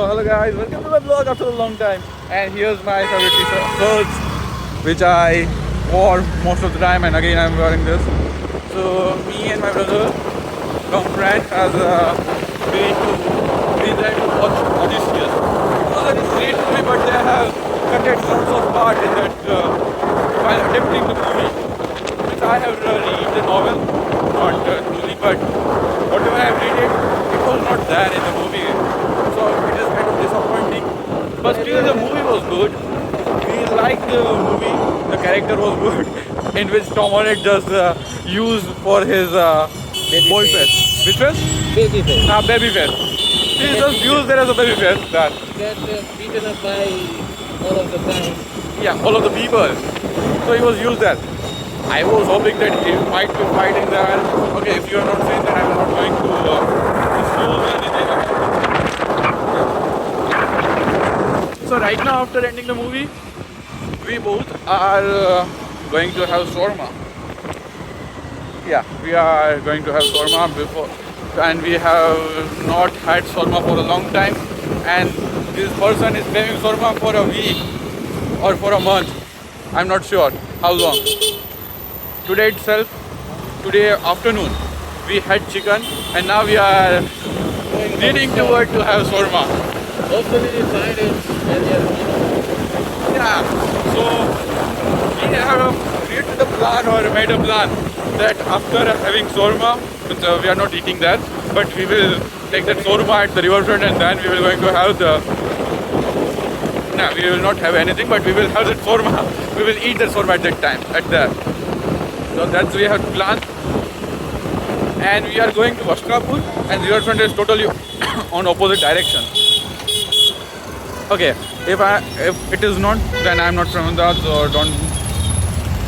hello guys, welcome to my vlog after a long time. And here's my favorite t-shirt, clothes, which I wore most of the time, and again I'm wearing this. So me and my brother, comrade, has been there to watch Odysseus. It was a great movie, but they have cut lots of part in that while attempting the movie. Which I have read the novel, not truly, but whatever I have read it was not there in the movie. So it is kind of disappointing. But still the movie was good. We liked the movie. The character was good. In which Tom Holland just used for his boy face. Which was? Baby face. Baby face. He just used there as a baby face. That. Get beaten up by all of the times. Yeah, all of the people. So he was used there. I was hoping that he might be fighting there. Okay, if you are not saying that, I'm not going to disclose anything. So right now, after ending the movie, we both are going to have shawarma. Yeah, we are going to have shawarma before, and we have not had shawarma for a long time. And this person is craving shawarma for a week or for a month. I'm not sure how long. Today itself, today afternoon, we had chicken, and now we are leaning toward to have shawarma. Hopefully we find it earlier. Yeah, so we have created a plan or made a plan that after having shawarma, we are not eating that, but we will take that shawarma at the riverfront, and then we will going to have the. No, we will not have anything, but we will have that shawarma. We will eat that shawarma at that time, at there. So that's we have planned, and we are going to Vaskrapur, and riverfront is totally on opposite direction. Okay, if it is not, then I'm not from that, so don't.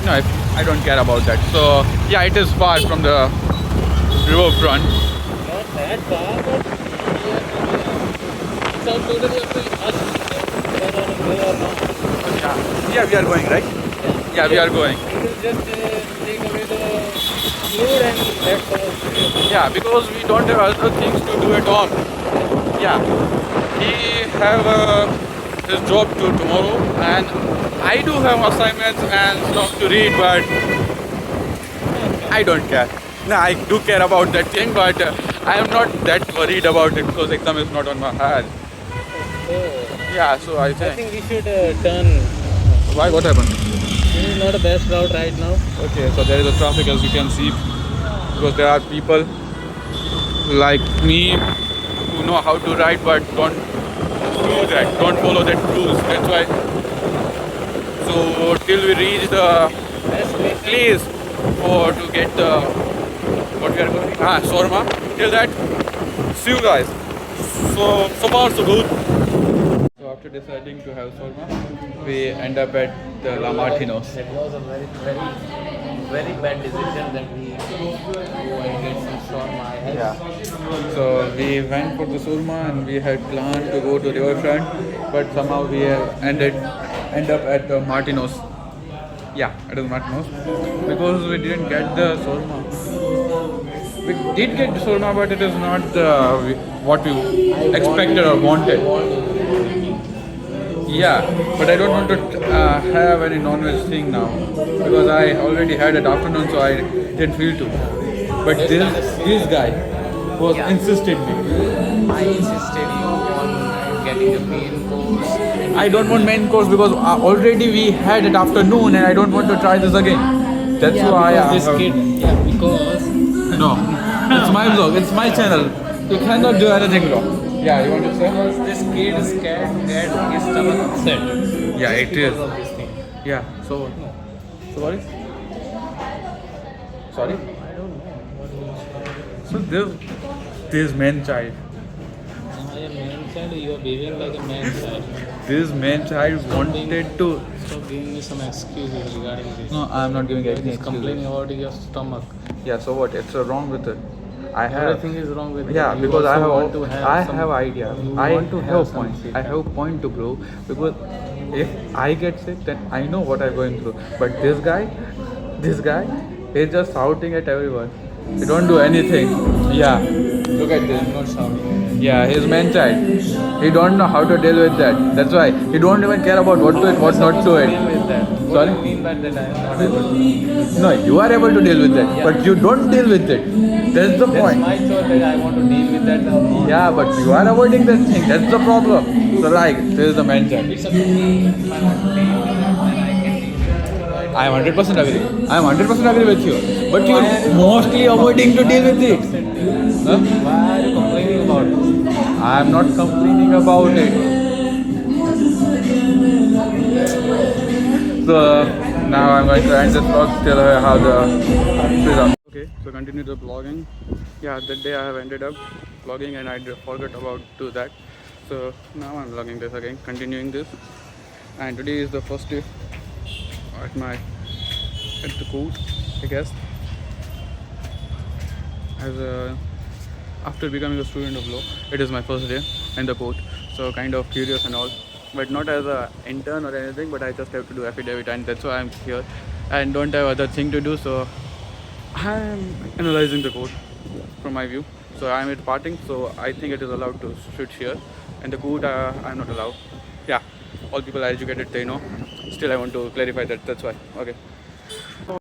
No, I don't care about that. So yeah, it is far from the riverfront. Not that far, but it's all totally up to us. Whether we are not. Yeah, we are going, right? Yeah, we are going. We will just take away the food and that's all. Yeah, because we don't have other things to do at all. Yeah, he have his job to tomorrow, and I do have assignments and stuff to read, but I don't care. No, I do care about that thing, but I am not that worried about it because exam is not on my head. So, Yeah, so I I think. think we should turn. Why? What happened? This is not the best route right now. Okay, so there is a traffic, as you can see, because there are people like me who know how to ride but don't do that, don't follow that rules. That's why. So till we reach the Best place. place for to get the what we are going shawarma. Till that, see you guys. So far so good. So after deciding to have shawarma, we end up at the La Martinos. It was a very bad decision that we go and get some shawarma. Yeah. So we went for the shawarma and we had planned to go to riverfront, but somehow we end up at the Martinos. Yeah, it is Martinos because we didn't get the shawarma. We did get the shawarma, but it is not what we expected or wanted. Yeah, but I don't want to have any non-veg thing now because I already had it afternoon, so I didn't feel to. But this guy was insisted me. I insisted you on getting the main course. I don't want main course because already we had it afternoon, and I don't want to try this again. That's why This kid, because No, it's my vlog. It's my channel. You cannot do anything wrong. Yeah, you want to say? this kid is scared that his stomach upset. Yeah, it is. Because of this thing. Yeah. So sorry. Sorry. I don't know what was. So this man child. I am man child. You are behaving like a man child. This man child wanted to. Stop giving me some excuses regarding this. No, I'm not giving anything. He's complaining about your stomach. Yeah. So what? It's wrong with it. I have. Everything is wrong with Yeah, it. You because I also have. want to have I some- have idea. You I want to have have a some point. free I time. have a point to prove because if I get sick, then I know what I'm going through. But this guy, he's just shouting at everyone. He don't do anything. Yeah. Look at this. I'm not shouting. Yeah, he's man child. He don't know how to deal with that. That's why he don't even care about what to eat, what not to Deal eat. with that. What Sorry? do you mean by that I am not able to? No, you are able to deal with that, Yeah. but you don't deal with it. That's the That's point. my choice that I want to deal with that or not. Yeah, but you are avoiding that thing. That's the problem. So like, this is the man child. It's up to me. If I want to deal with it, then I can deal with it. Right? I am 100% agree. I am 100% agree with you. But you are mostly avoiding to deal with it. Huh? Why are you complaining about it? I am not complaining about it. So now I'm going to end this vlog till I have the pizza. Okay, so continue the vlogging. Yeah, that day I have ended up vlogging and I forgot about do that. So now I'm vlogging this again, continuing this. And today is the first day at the court, I guess. After becoming a student of law, it is my first day in the court. So kind of curious and all, but not as a intern or anything. But I just have to do affidavit, and that's why I'm here, and don't have other thing to do. So I'm analyzing the court from my view. So I'm at parting. So I think it is allowed to shoot here, and the court I'm not allowed. Yeah, all people are educated, they know. Still, I want to clarify that. That's why. Okay.